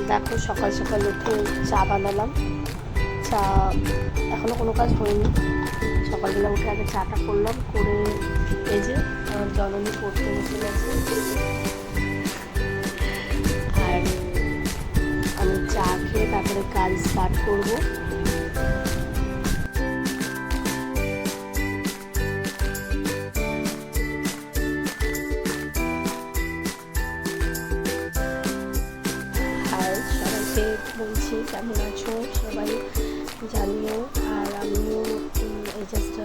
দেখো সকাল সকাল উঠে চা বানালাম। চা এখনও কোনো কাজ হয়নি, সকালবেলা উঠে আগে চাটা করলাম, করে এই যে আমার জননী পড়তে বসে গেছে আর আমি চা খেয়ে তারপরে কাজ স্টার্ট করবো। আর সবাইকে বলছি কেমন আছো সবাই জানিও। আর আমিও এই জাস্ট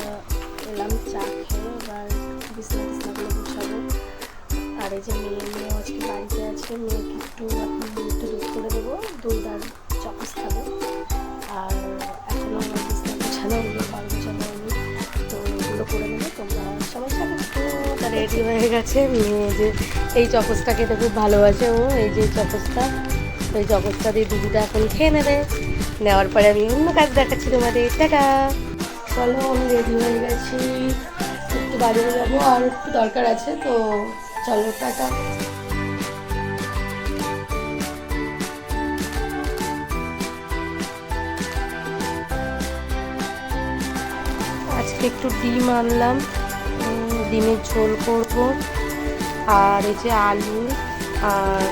এলাম চা খেয়ে, এবার বিছনাগুলো গুছাবো। আর এই যে মেয়েও আজকে বাড়িতে আছে, মেয়েকে একটু দুধ করে দেবো, দুধ আর চকস খাবে। আর এখনও আমার বিছনা গুছানো হলো, ঘর গুছানো হয়নি, তো এগুলো করে নেবে তোমরা সবাই সাথে। তো রেডি হয়ে গেছে মেয়ে, যে এই চকসটা খেতে খুব ভালোবাসে ও, এই যে চকসটা, এই চকসটা দিয়ে দিদিটা এখন খেয়ে নেবে। নেওয়ার পরে আমি অন্য কাজ দেখাচ্ছি তোমাদের। টাটা। চলো আমি রেডি হয়ে গেছি, একটু বাজারে যাবো আর একটু দরকার আছে, তো চলো টাটা। আজকে একটু ডিম আনলাম, ডিমের ঝোল করব। আর এই যে আলু আর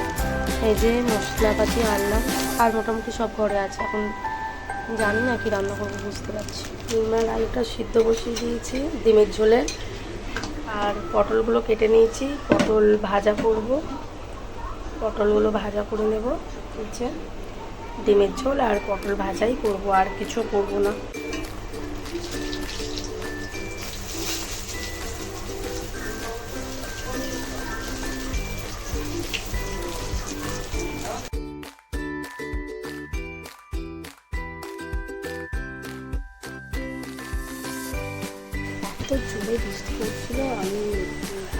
এই যে মশলাপাতি আনলাম, আর মোটামুটি সব ঘরে আছে। এখন জানি না কি রান্না করবো, বুঝতে পারছি। ডিম আর আলুটা সিদ্ধ বসিয়ে দিয়েছি ডিমের ঝোলে, আর পটলগুলো কেটে নিয়েছি, পটল ভাজা করব। পটলগুলো ভাজা করে নেব, এই যে ডিমের ঝোল আর পটল ভাজাই করব, আর কিছু করব না। এত জোরে বৃষ্টি পড়ছিল, আমি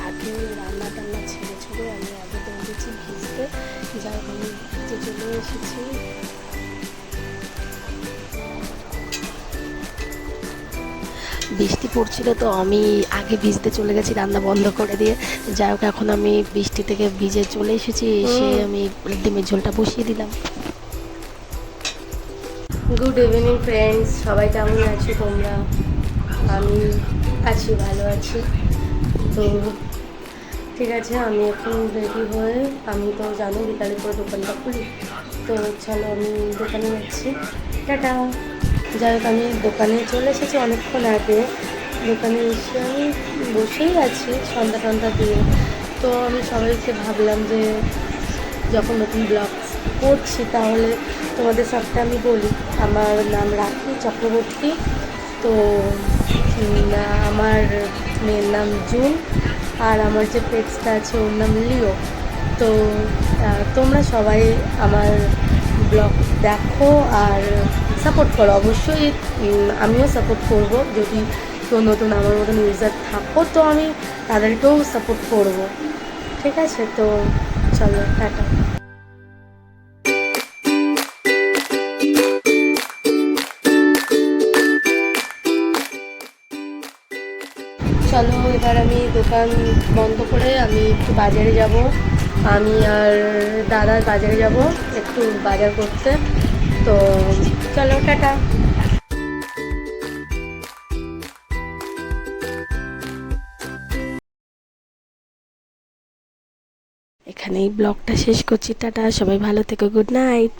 আগে রান্না টান্না ছেড়ে ছেড়ে আমি আগে দৌড়েছি ভিজতে, যাই আমি ভিজতে চলে এসেছি। বৃষ্টি পড়ছিল তো আমি আগে ভিজতে চলে গেছি রান্না বন্ধ করে দিয়ে। যাই হোক এখন আমি বৃষ্টি থেকে ভিজে চলে এসেছি, এসে আমি ডিমের ঝোলটা বসিয়ে দিলাম। গুড ইভিনিং ফ্রেন্ডস, সবাই কেমন আছো তোমরা? আমি আছি, ভালো আছি। তো ঠিক আছে, আমি এখন রেডি হয়ে, আমি তো জানো বিকালে করে দোকানটা খুলি, তো চলো আমি দোকানে যাচ্ছি। টাটা। যাই হোক আমি দোকানে চলে এসেছি অনেকক্ষণ আগে। দোকানে এসে আমি বসেই আছি সন্ধ্যা টন্ধ্যা দিয়ে। তো আমি সবাইকে ভাবলাম যে যখন নতুন ব্লগ করছি তাহলে তোমাদের সাথে আমি বলি। আমার নাম রাখি চক্রবর্তী, তো আমার মেয়ের নাম জুন, আর আমার যে পেটসটা আছে ওর নাম লিও। তো তোমরা সবাই আমার ব্লগ দেখো আর সাপোর্ট করো অবশ্যই। আমিও সাপোর্ট করব, যদি কেউ নতুন আমার মতন ইউজার থাকো তো আমি তাদেরকেও সাপোর্ট করব, ঠিক আছে? তো চলো টাটা। চলো এবার আমি দোকান বন্ধ করে আমি একটু বাজারে যাব। আমি আর দাদার বাজারে যাব একটু বাজার করতে, তো চলো টাটা। এখানেই ব্লগটা শেষ করছি। টাটা, সবাই ভালো থেকো, গুড নাইট।